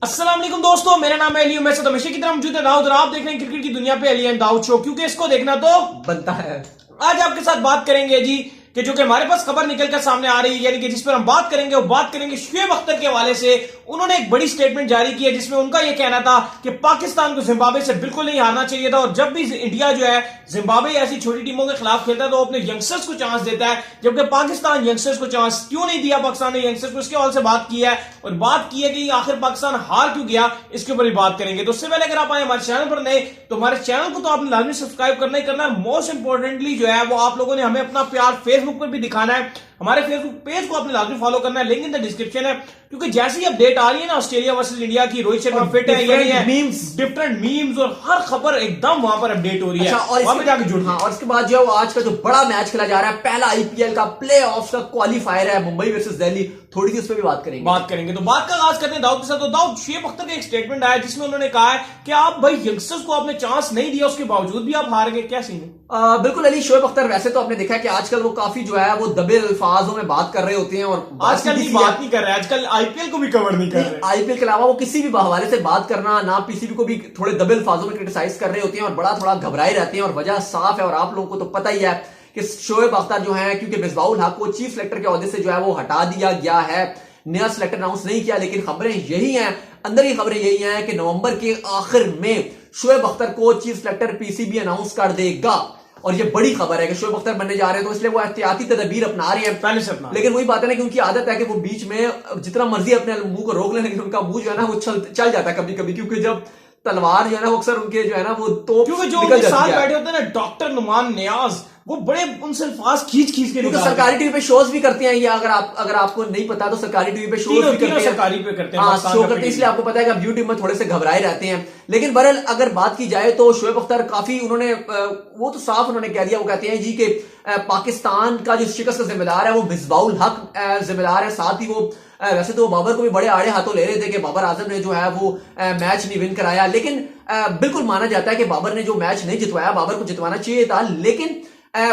अस्सलाम वालेकुम दोस्तों, मेरा नाम है अली। मैं हमेशा की तरह मौजूद है दाऊद और आप देख रहे हैं क्रिकेट की दुनिया पे अली एंड दाऊद शो, क्योंकि इसको देखना तो बनता है। आज आपके साथ बात करेंगे जी कि जो कि हमारे पास खबर निकलकर सामने आ रही है, यानी कि जिस पर हम बात करेंगे वो बात करेंगे शुएब अख्तर के हवाले से। उन्होंने एक बड़ी स्टेटमेंट जारी की है जिसमें उनका यह कहना था कि पाकिस्तान को जिम्बाब्वे से बिल्कुल नहीं हारना चाहिए था, और जब भी इंडिया जो है जिम्बाब्वे ऐसी छोटी टीमों के खिलाफ खेलता है तो अपने यंगस्टर्स को चांस देता है, जबकि पाकिस्तान यंगस्टर्स को चांस क्यों नहीं दिया पाकिस्तान ने यंगस्टर्स को, इसके हवाले से बात की है। और बात की है कि आखिर पाकिस्तान हार क्यों गया, इसके ऊपर भी बात करेंगे। तो उससे पहले अगर आप आए हमारे चैनल पर नए तो हमारे चैनल को तो आपने लाजमी सब्सक्राइब करना ही करना है। मोस्ट इंपॉर्टेंटली जो है वो आप लोगों ने हमें अपना प्यार फेसबुक पर भी दिखाना है। हमारे फेसबुक पेज को आपने लाजमी फॉलो करना है, लिंक इन द डिस्क्रिप्शन है। क्योंकि जैसी ही अपडेट आ रही है ना ऑस्ट्रेलिया वर्सेस इंडिया की, रोहित शर्मा फिट है या नहीं है, डिफरेंट मीम्स और हर खबर एकदम वहां पर अपडेट हो रही है। और वहां पे जाके जुड़। हाँ, और इसके बाद जो है वो आज का जो बड़ा मैच खेला जा रहा है, पहला आईपीएल का प्ले ऑफ का क्वालिफायर है, मुंबई वर्सेस दिल्ली। थोड़ी सी उस पर भी बात करेंगे। तो बात का आगाज करते हैं दाऊद के साथ। तो दाऊद, शुएब अख्तर का एक स्टेटमेंट आया जिसमें उन्होंने कहा है कि आप भाई यंगस्टर्स को आपने चांस नहीं दिया, उसके बावजूद भी आप हार गए, क्या सीन है? बिल्कुल अली, शुएब अख्तर वैसे तो आपने देखा है कि आजकल वो काफी जो है वो दबे अल्फाजों में बात कर रहे होते हैं, और आजकल बात नहीं कर रहे, आजकल आईपीएल को भी कवर नहीं कर रहे। आईपीएल के अलावा वो किसी भी हवाले से बात करना ना, पीसीबी को भी थोड़े दबे अल्फाजों में क्रिटिसाइज कर रहे होते हैं और बड़ा थोड़ा घबराए रहते हैं। और वजह साफ है और आप लोगों को तो पता ही है कि शुएब अख्तर जो है, क्योंकि मिसबाहुल हक को चीफ सेलेक्टर के ओहदे से जो है वो हटा दिया गया है, नया सेलेक्टर अनाउंस नहीं किया। लेकिन खबरें यही हैं, अंदर की खबरें यही हैं कि नवंबर के आखिर में शुएब अख्तर को चीफ सेलेक्टर पीसीबी अनाउंस कर देगा। और ये बड़ी खबर है कि शुएब अख्तर बनने जा रहे हैं, तो इसलिए वो एहतियाती तदबीर अपना रहे हैं पहले से अपना। लेकिन वही बात है ना कि उनकी आदत है कि वो बीच में जितना मर्जी अपने मुंह को रोक लें, लेकिन उनका मुंह जो है ना वो चल जाता है कभी कभी, क्योंकि जब तलवार जो है ना वो अक्सर उनके जो है ना वो तो क्योंकि जो उनके साथ बैठे होते हैं ना डॉक्टर नुमान नियाज, वो बड़े उनसे फास्ट खींच के क्योंकि सरकारी टीवी पे शोज भी करते हैं ये, अगर आपको नहीं पता तो सरकारी टीवी पे शोज भी करते हैं, सरकारी पे करते हैं, हाँ शो करते हैं, इसलिए आपको पता है कि आप यूट्यूब में थोड़े से घबराए रहते हैं। लेकिन बहरहाल अगर बात की जाए तो शुएब अख्तर काफी उन्होंने वो तो साफ उन्होंने कह दिया, वो कहते हैं जी कि पाकिस्तान का जो शिकस्त का जिम्मेदार है वो मिसबाहुल हक जिम्मेदार है। साथ ही वो वैसे तो बाबर को भी बड़े आड़े हाथों ले रहे थे कि बाबर आजम ने जो है वो मैच नहीं विन कराया, लेकिन बिल्कुल माना जाता है कि बाबर ने जो मैच नहीं जितवाया, बाबर को जितवाना चाहिए था। लेकिन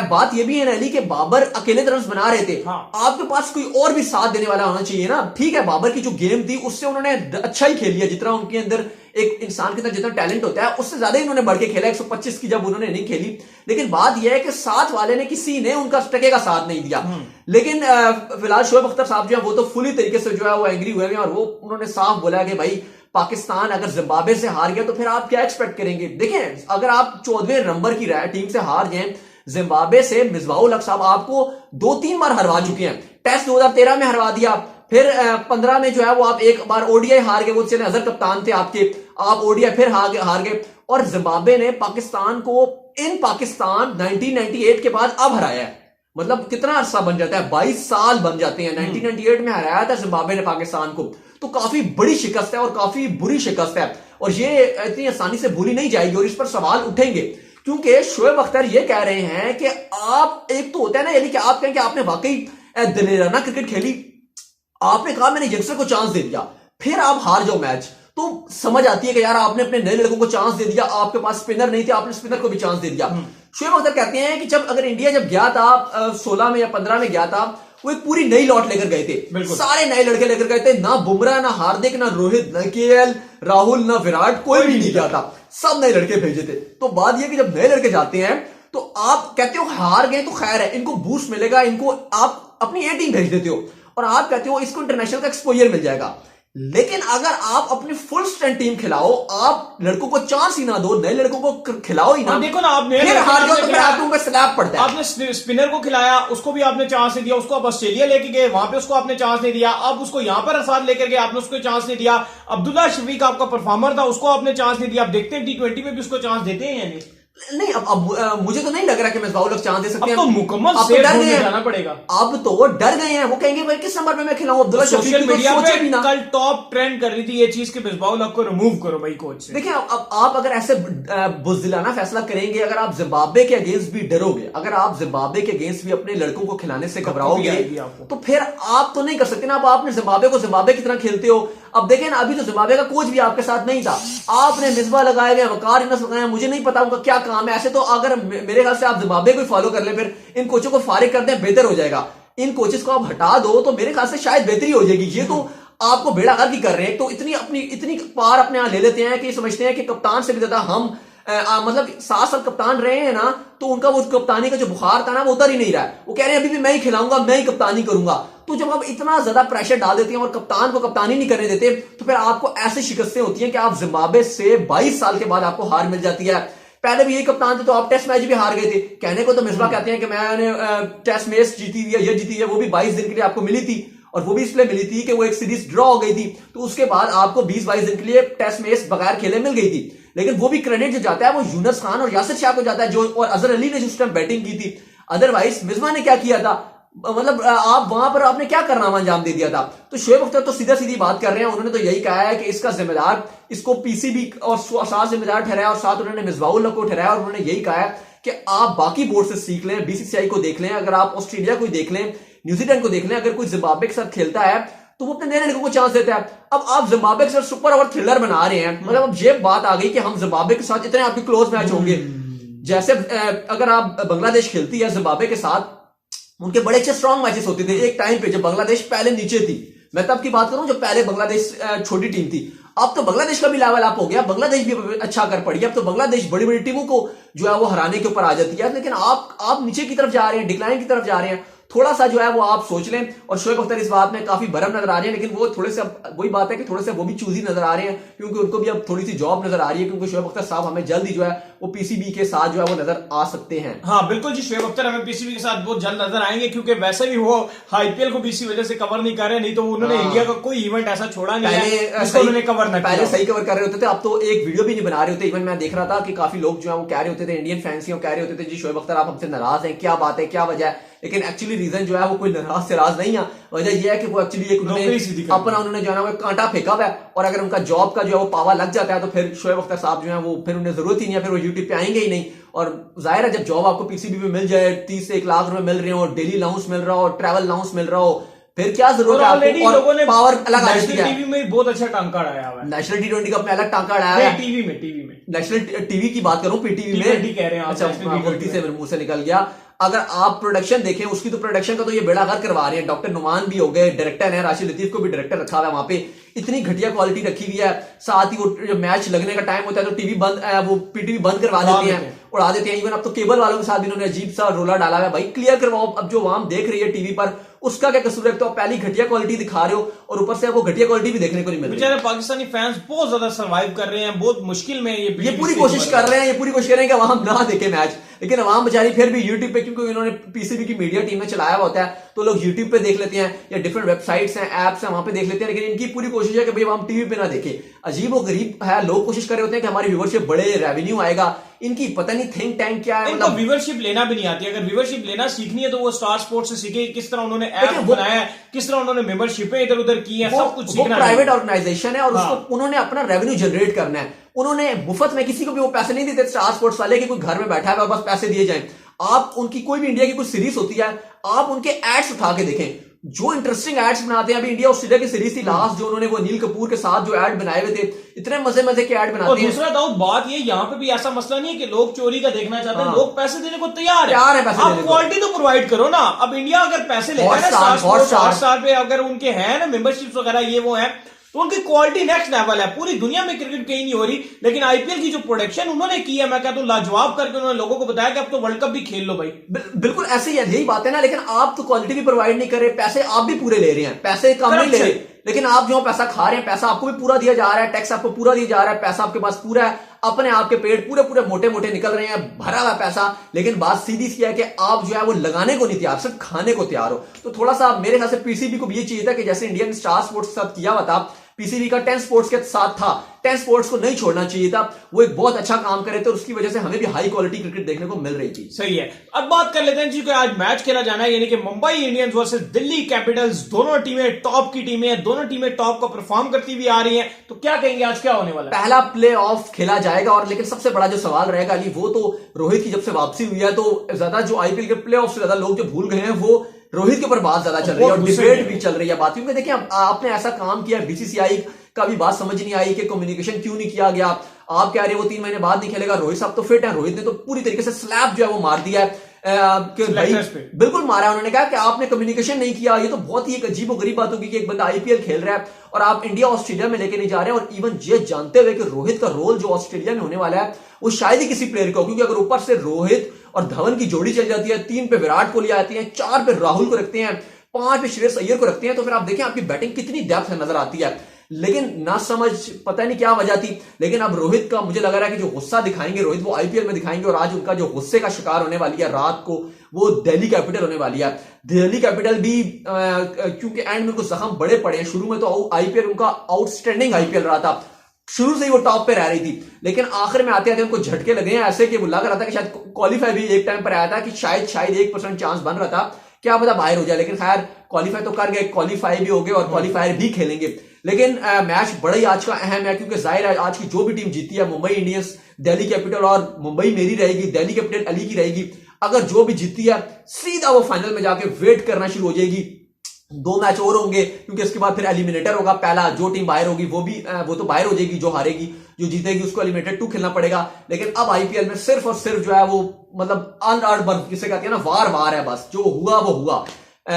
बात यह भी है ना अली कि बाबर अकेले रन बना रहे थे, हाँ। आपके पास कोई और भी साथ देने वाला होना चाहिए ना। ठीक है, बाबर की जो गेम थी उससे उन्होंने अच्छा ही खेल लिया, जितना उनके अंदर एक इंसान के अंदर जितना टैलेंट होता है उससे ज्यादा ही उन्होंने बढ़ के खेला 125 की जब उन्होंने नहीं खेली। लेकिन बात यह है कि साथ वाले ने किसी ने उनका टके का साथ नहीं दिया। लेकिन फिलहाल शुएब अख्तर साहब जो है वो तो फुली तरीके से जो है वो एंग्री हुए हैं, और वो उन्होंने साफ बोला कि भाई पाकिस्तान अगर जिम्बाब्वे से हार गया तो फिर आप क्या एक्सपेक्ट करेंगे। देखें, अगर आप 14वें नंबर की टीम से हार जाए, जिम्बाब्वे से मिसबाहुल हक साहब आपको 2-3 बार हरवा चुके हैं। टेस्ट 2013 में हरवा दिया, फिर 15 में जो है वो आप एक बार ओडीआई हार गए, वो चले अजहर कप्तान थे आपके, आप ओडीआई फिर हार गए। और जिम्बाब्वे ने पाकिस्तान को इन पाकिस्तान 1998 के बाद अब हराया है। मतलब कितना अरसा बन जाता है, 22 साल बन जाते हैं। 1998 में हराया था जिम्बाब्वे ने पाकिस्तान को, तो काफी बड़ी शिकस्त है और काफी बुरी शिकस्त है, और ये इतनी आसानी से भूली नहीं जाएगी। और इस पर सवाल उठेंगे क्योंकि शुएब अख्तर ये कह रहे हैं कि आप, एक तो होता है ना यानी कि आप कहें कि आपने वाकई दिलेराना क्रिकेट खेली, आपने कहा मैंने यंगस्टर को चांस दे दिया, फिर आप हार जाओ मैच, तो समझ आती है कि यार आपने अपने नए लड़कों को चांस दे दिया, आपके पास स्पिनर नहीं थे, आपने स्पिनर को भी चांस दे दिया। शुएब अख्तर कहते हैं कि जब अगर इंडिया जब गया था 16 में या 15 में गया था, वो एक पूरी नई लॉट लेकर गए थे, सारे नए लड़के लेकर गए थे, ना बुमराह, ना हार्दिक, ना रोहित, ना केएल राहुल, ना विराट, कोई भी नहीं गया था, सब नए लड़के भेजे थे। तो बात यह कि जब नए लड़के जाते हैं तो आप कहते हो हार गए तो खैर है, इनको बूस्ट मिलेगा, इनको आप अपनी ए टीम भेज देते हो और आप कहते हो इसको इंटरनेशनल का एक्सपोजर मिल जाएगा। लेकिन अगर आप अपनी फुल स्ट्रेंथ टीम खिलाओ, आप लड़कों को चांस ही ना दो, नए लड़कों को खिलाओ ही ना, देखो ना आपने फिर हार जाओ तो फिर आप लोगों का स्लैब पड़ता है। आपने स्पिनर को खिलाया, उसको भी आपने चांस नहीं दिया, उसको आप ऑस्ट्रेलिया लेके गए, वहां पे उसको आपने चांस नहीं दिया, अब उसको यहां पर साथ लेकर गए, आपने उसको चांस नहीं दिया। अब्दुल्ला शफीक आपका परफॉर्मर था, उसको आपने चांस नहीं दिया। आप देखते हैं T20 में भी उसको चांस देते हैं या नहीं? नहीं, अब मुझे तो नहीं लग रहा कि मिसबाहुल हक चांस दे सकते हैं। अब तो मुकम्मल अब तो डर गए जाना पड़ेगा। अब तो डर गए हैं, वो कहेंगे भाई किस नंबर पे मैं खिलाऊं। अब्दुल्ला शफीक सोशल मीडिया सोचे पे भी ना, कल टॉप ट्रेंड कर रही थी ये चीज कि मिसबाहुल हक को रिमूव करो भाई कोच से। देखिए अब आप अगर ऐसे बुज़दिलाना फैसला करेंगे, अगर आप जिम्बाब्वे के अगेंस्ट भी डरोगे, अगर आप जिम्बाब्वे के अगेंस्ट भी अपने लड़कों को खिलाने से घबराओगे, तो फिर आप तो नहीं कर सकते ना। अब आपने जिम्बाब्वे को जिम्बाब्वे की तरह खेलते हो। अब देखें ना, अभी तो जिम्बाब्वे का कोच भी आपके साथ नहीं था, आपने मिसबा लगाए हुए, वकार इनस लगाए, मुझे नहीं पता उनका क्या काम है। ऐसे तो अगर मेरे ख्याल से आप जिम्बाब्वे को फॉलो कर ले, फिर इन कोचों को फारिग कर दें, बेहतर हो जाएगा। इन कोचेस को आप हटा दो तो मेरे ख्याल से शायद बेहतरी हो जाएगी। ये तो आपको बेड़ागर की कर रहे हैं। तो इतनी पार अपने यहां ले लेते हैं कि समझते हैं कि कप्तान से भी ज्यादा हम मतलब 7 साल कप्तान रहे हैं ना, तो उनका वो कप्तानी का जो बुखार था ना वो उतर ही नहीं रहा है। वो कह रहे हैं अभी भी मैं ही खिलाऊंगा, मैं ही कप्तानी करूंगा। तो जब आप इतना ज्यादा प्रेशर डाल देते हैं और कप्तान को कप्तानी नहीं करने देते, तो फिर आपको ऐसी शिकस्तें होती हैं कि आप जिम्बाब्वे से 22 साल के बाद आपको हार मिल जाती है। पहले भी यही कप्तान थे तो आप टेस्ट मैच भी हार गए थे। कहने को तो मिसबा कहते हैं कि मैंने टेस्ट मैच जीती हुई है, ये जीती है, वो भी 22 दिन के लिए आपको मिली थी, और वो भी इसलिए मिली थी कि वो एक सीरीज ड्रॉ हो गई थी। तो उसके बाद आपको 20-22 दिन के लिए टेस्ट मैच बगैर खेले मिल गई थी। लेकिन वो भी क्रेडिट जो जाता है वो यूनुस खान और यासिर शाह को जाता है, जो और अजहर अली ने जिस टाइम बैटिंग की थी। अदरवाइज मिसबा ने क्या किया था, मतलब आप वहां पर आपने क्या कारनामा अंजाम दे दिया था। तो शोएब अख्तर तो सीधा सीधी बात कर रहे हैं, उन्होंने तो यही कहा है कि इसका जिम्मेदार, इसको पीसीबी और साथ जिम्मेदार ठहराया, और साथ उन्होंने मिसबाउल को ठहराया, और उन्होंने यही कहा है कि आप बाकी बोर्ड से सीख लें, बीसीसीआई को देख लें, अगर आप ऑस्ट्रेलिया को देख लें, न्यूजीलैंड को देख लें, अगर कोई जिम्बाब्वे के साथ खेलता है तो वो अपने नए लड़कों को चांस देता है। अब आप जिम्बाब्वे के साथ सुपर ओवर थ्रिलर बना रहे हैं, मतलब अब ये बात आ गई कि हम जिम्बाब्वे के साथ इतने आपके क्लोज मैच होंगे। जैसे अगर आप बांग्लादेश खेलती है जिम्बाब्वे के साथ, उनके बड़े अच्छे स्ट्रॉन्ग मैचेस होते थे एक टाइम पे जब बांग्लादेश पहले नीचे थी। मैं तब की बात करूं जब पहले बांग्लादेश छोटी टीम थी। अब तो बांग्लादेश का भी लेवल अप हो गया, बांग्लादेश भी अच्छा कर पड़ी है। अब तो बांग्लादेश बड़ी बड़ी टीमों को जो है वो हराने के ऊपर आ जाती है। लेकिन आप नीचे की तरफ जा रहे हैं, डिक्लाइन की तरफ जा रहे हैं। थोड़ा सा जो है वो आप सोच लें। और शोएब अख्तर इस बात में काफी बरम नजर आ रहे हैं, लेकिन वो थोड़े से वही बात है कि थोड़े से वो भी चूजी नजर आ रहे हैं, क्योंकि उनको भी अब थोड़ी सी जॉब नजर आ रही है, क्योंकि शोएब अख्तर साहब हमें जल्द ही जो है वो पीसीबी के साथ जो है वो नजर आ सकते हैं। हाँ बिल्कुल जी, शोएब अख्तर हमें पीसीबी के साथ बहुत जल्द नजर आएंगे, क्योंकि वैसे भी वो आईपीएल को भी इसी वजह से कवर नहीं कर रहे, नहीं तो उन्होंने इंडिया का कोई इवेंट ऐसा छोड़ा नहीं है जिसको उन्होंने कवर न किया। पहले सही कवर कर रहे होते थे, अब तो एक वीडियो भी नहीं बना रहे होते। इवन मैं देख रहा था कि काफी लोग जो है वो कह रहे होते थे, इंडियन फैंस कह रहे होते थे जी शोएब अख्तर आप हमसे नाराज हैं, क्या बात है, क्या वजह है। लेकिन एक्चुअली रीजन जो है वो कोई नाराज से राज नहीं है। वजह यह है कि वो एक्चुअली एक उन्होंने जो है ना वो कांटा फेंका हुआ है, और अगर उनका जॉब का जो है वो पावा लग जाता है तो फिर शोएब अख्तर साहब जो है वो फिर उन्हें जरूरत ही नहीं है, फिर वो यूट्यूब पे आएंगे ही नहीं। और जाहिर है जब जॉब आपको पीसीबी में मिल जाए, 30 से 1 लाख रुपए मिल रहे हो, डेली अलाउंस मिल रहा हो, ट्रैवल अलाउंस मिल रहा हो, फिर क्या जरूरत है आपको। और पावर अलग आ जाती है। टीवी में बहुत अच्छा टांका अड़ाया हुआ है, नेशनल टी20 का अपना अलग टांका अड़ाया है। टीवी में नेशनल टीवी की बात करूं, पीटीवी में कह रहे हैं। अच्छा, गलती से मेरे मुंह से निकल गया। अगर आप प्रोडक्शन देखें उसकी, तो प्रोडक्शन का तो ये बेड़ा गर्क करवा रहे हैं। डॉक्टर नुमान भी हो गए, डायरेक्टर है, राशिद लतीफ को भी डायरेक्टर रखा हुआ है वहां पे। इतनी घटिया क्वालिटी रखी हुई है। साथ ही वो जब मैच लगने का टाइम होता है तो टीवी बंद, वो पीटीवी बंद करवा देते हैं, उड़ा देते हैं। इवन अब तो केबल वालों के साथ भी इन्होंने अजीब सा रोला डाला है, भाई क्लियर करवाओ। अब जो आवाम देख रही है टीवी पर, उसका क्या कसूर है? तो आप पहली घटिया क्वालिटी दिखा रहे हो और ऊपर से आपको घटिया क्वालिटी भी देखने को नहीं मिल रही। बेचारे पाकिस्तानी फैंस बहुत ज्यादा सर्वाइव कर रहे हैं, बहुत मुश्किल में ये पूरी कोशिश कर रहे हैं, कि अवाम ना देखे मैच। लेकिन अवाम बेचारी फिर भी यूट्यूब पे, क्योंकि इन्होंने पीसीबी की मीडिया टीम में चलाया होता है, तो लोग यूट्यूब पे देख लेते हैं, या डिफरेंट वेबसाइट्स हैं, एप्स हैं, वहां पे देख लेते हैं। लेकिन इनकी पूरी कोशिश है कि भाई हम टीवी पे ना देखें। अजीब और गरीब है, लोग कोशिश कर रहे होते हैं कि हमारी व्यूवरशिप बढ़े, रेवेन्यू आएगा। इनकी पता नहीं थिंक टैंक क्या है, मतलब व्यूवरशिप लेना भी नहीं आती। अगर व्यूवरशिप लेना सीखनी है तो वो स्टार स्पोर्ट्स से सीखे, किस तरह उन्होंने ऐप बनाया है, किस तरह उन्होंने मेंबरशिपें इधर उधर की है, सब कुछ सीखना। प्राइवेट ऑर्गेनाइजेशन है और उसको उन्होंने अपना रेवेन्यू जनरेट करना है। उन्होंने मुफ्त में किसी को भी वो पैसे नहीं देते स्टार स्पोर्ट्स वाले, कि कोई घर में बैठा है बस पैसे दिए जाए। आप उनकी कोई भी इंडिया की कोई सीरीज होती है, आप उनके एड्स उठा के देखें, जो इंटरेस्टिंग एड्स बनाते हैं। अभी इंडिया ऑस्ट्रेलिया की सीरीज थी लास्ट, जो उन्होंने वो नील कपूर के साथ जो एड बनाए हुए थे, इतने मजे मजे के एड बनाते हैं। दूसरा दाऊद बात ये, यहाँ पे भी ऐसा मसला नहीं है कि लोग चोरी का देखना चाहते हैं, लोग पैसे देने को तैयार है पैसे आप क्वालिटी तो प्रोवाइड करो ना। अब इंडिया अगर पैसे लेता है ना हॉटस्टार पे, अगर उनके हैं ना मेंबरशिप वगैरह ये वो है, तो उनकी क्वालिटी नेक्स्ट लेवल है। पूरी दुनिया में क्रिकेट कहीं नहीं हो रही, लेकिन आईपीएल की जो प्रोडक्शन उन्होंने की है, मैं कहता हूं लाजवाब करके उन्होंने लोगों को बताया कि अब तो वर्ल्ड कप भी खेल लो भाई। बिल्कुल ऐसे ही है, यही बात है ना। लेकिन आप तो क्वालिटी भी प्रोवाइड नहीं कर रहे, पैसे आप भी पूरे ले रहे हैं, पैसे कम नहीं ले रहे, लेकिन आप जो पैसा खा रहे हैं, पैसा आपको भी पूरा दिया जा रहा है, टैक्स आपको पूरा दिया जा रहा है, पैसा आपके पास पूरा है, अपने आपके पेट पूरे पूरे मोटे मोटे निकल रहे हैं, भरा हुआ पैसा। लेकिन बात सीधी सी है कि आप जो है वो लगाने को नहीं तैयार, सिर्फ खाने को तैयार हो। तो थोड़ा सा मेरे ख्याल से पीसीबी को भी ये चाहिए था कि जैसे इंडियन स्टार स्पोर्ट्स के साथ किया हुआ था, पीसीबी का 10 स्पोर्ट्स के साथ था, 10 स्पोर्ट्स को नहीं छोड़ना चाहिए था। वो एक बहुत अच्छा काम करे थे और उसकी वजह से हमें भी हाई क्वालिटी क्रिकेट देखने को मिल रही थी। सही है। अब बात कर लेते हैं जी कि आज मैच खेला जाना है, यानी कि Mumbai Indians versus Delhi Capitals. दोनों टीमें टॉप की टीमें हैं, दोनों टीमें टॉप को परफॉर्म करती हुई आ रही हैं। तो क्या कहेंगे आज क्या होने वाला है? पहला प्ले ऑफ खेला जाएगा, और लेकिन सबसे बड़ा जो सवाल रहेगा अली, वो तो रोहित की जब से वापसी हुई है, तो ज्यादा जो आईपीएल के प्ले ऑफ से ज्यादा लोग जो भूल गए हैं वो रोहित के ऊपर बात ज्यादा चल रही है और डिबेट भी चल रही है बात। क्योंकि देखिए आपने ऐसा काम किया, बीसीसीआई का भी बात समझ नहीं आई कि कम्युनिकेशन क्यों नहीं किया गया। आप कह रहे हो वो 3 महीने बाद नहीं खेलेगा, रोहित साहब तो फिट है, रोहित ने तो पूरी तरीके से स्लैप जो है वो मार दिया है कि भाई बिल्कुल मारा। उन्होंने कहा कि आपने कम्युनिकेशन नहीं किया। ये तो बहुत ही एक अजीब और गरीब बात होगी कि एक बंदा आईपीएल खेल रहा है और आप इंडिया ऑस्ट्रेलिया में लेके नहीं जा रहे हैं, और इवन ये जानते हुए कि रोहित का रोल जो ऑस्ट्रेलिया में होने वाला है वो शायद ही किसी प्लेयर का हो, क्योंकि अगर ऊपर से रोहित और धवन की जोड़ी चल जाती है, 3 पे विराट कोहली आती है, 4 पे राहुल को रखते हैं, 5 पे श्रेयस अय्यर को रखते हैं, तो फिर आप देखें आपकी बैटिंग कितनी डेप्थ नजर आती है। लेकिन ना समझ पता नहीं क्या वजह थी, लेकिन अब रोहित का मुझे लग रहा है कि जो गुस्सा दिखाएंगे रोहित वो आईपीएल में दिखाएंगे, और आज उनका जो गुस्से का शिकार होने वाली है रात को वो दिल्ली कैपिटल होने वाली है। दिल्ली कैपिटल भी क्योंकि एंड में कुछ जख्म बड़े पड़े हैं। शुरू में तो आईपीएल उनका आउटस्टैंडिंग आईपीएल रहा था, शुरू से ही वो टॉप पे रह रही थी, लेकिन आखिर में आते आते उनको झटके लगे हैं ऐसे कि वो लग रहा था कि शायद क्वालिफाई भी एक टाइम पर आया था कि शायद 1% चांस बन रहा था, क्या पता बाहर हो जाए, लेकिन खैर क्वालिफाई तो कर गए, क्वालिफाई भी हो गए और क्वालिफायर भी खेलेंगे। लेकिन मैच बड़ा ही आज का अहम है, क्योंकि जाहिर है आज की जो भी टीम जीती है, मुंबई इंडियंस, दिल्ली कैपिटल, और मुंबई मेरी रहेगी, दिल्ली कैपिटल अली की रहेगी, अगर जो भी जीती है सीधा वो फाइनल में जाके वेट करना शुरू हो जाएगी। 2 मैच और होंगे क्योंकि इसके बाद फिर एलिमिनेटर होगा, पहला जो टीम बाहर होगी वो तो बाहर हो जाएगी, जो हारेगी, जो जीतेगी उसको एलिमिनेटर 2 खेलना पड़ेगा। लेकिन अब आईपीएल में सिर्फ और सिर्फ जो है वो मतलब अनअर्ड बर्फ जिसे कहते हैं ना, वार है, बस जो हुआ वो हुआ,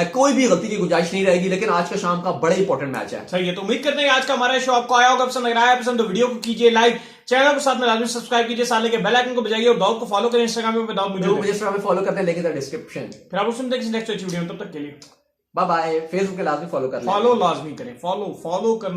कोई भी गलती की गुंजाइश नहीं रहेगी। लेकिन आज का शाम का बड़ा इंपॉर्टेंट मैच है। सही है, तो उम्मीद करते हैं आज का हमारा शो आपको आया होगा, पसंद आया पसंद तो वीडियो को कीजिए लाइक, चैनल को साथ में लाजमी सब्सक्राइब कीजिए, साथ लेके बेल आइकन को बजाइए और दाऊद को फॉलो करें इंस्टाग्राम पे, दाऊद मुझे इंस्टाग्राम पे फॉलो करते हैं, लेके डिस्क्रिप्शन। फिर आप सुनते हैं नेक्स्ट वीडियो में, तब तक के लिए बाय बाय। फेसबुक पे लाजमी फॉलो कर लें, फॉलो लाजमी करें, फॉलो करना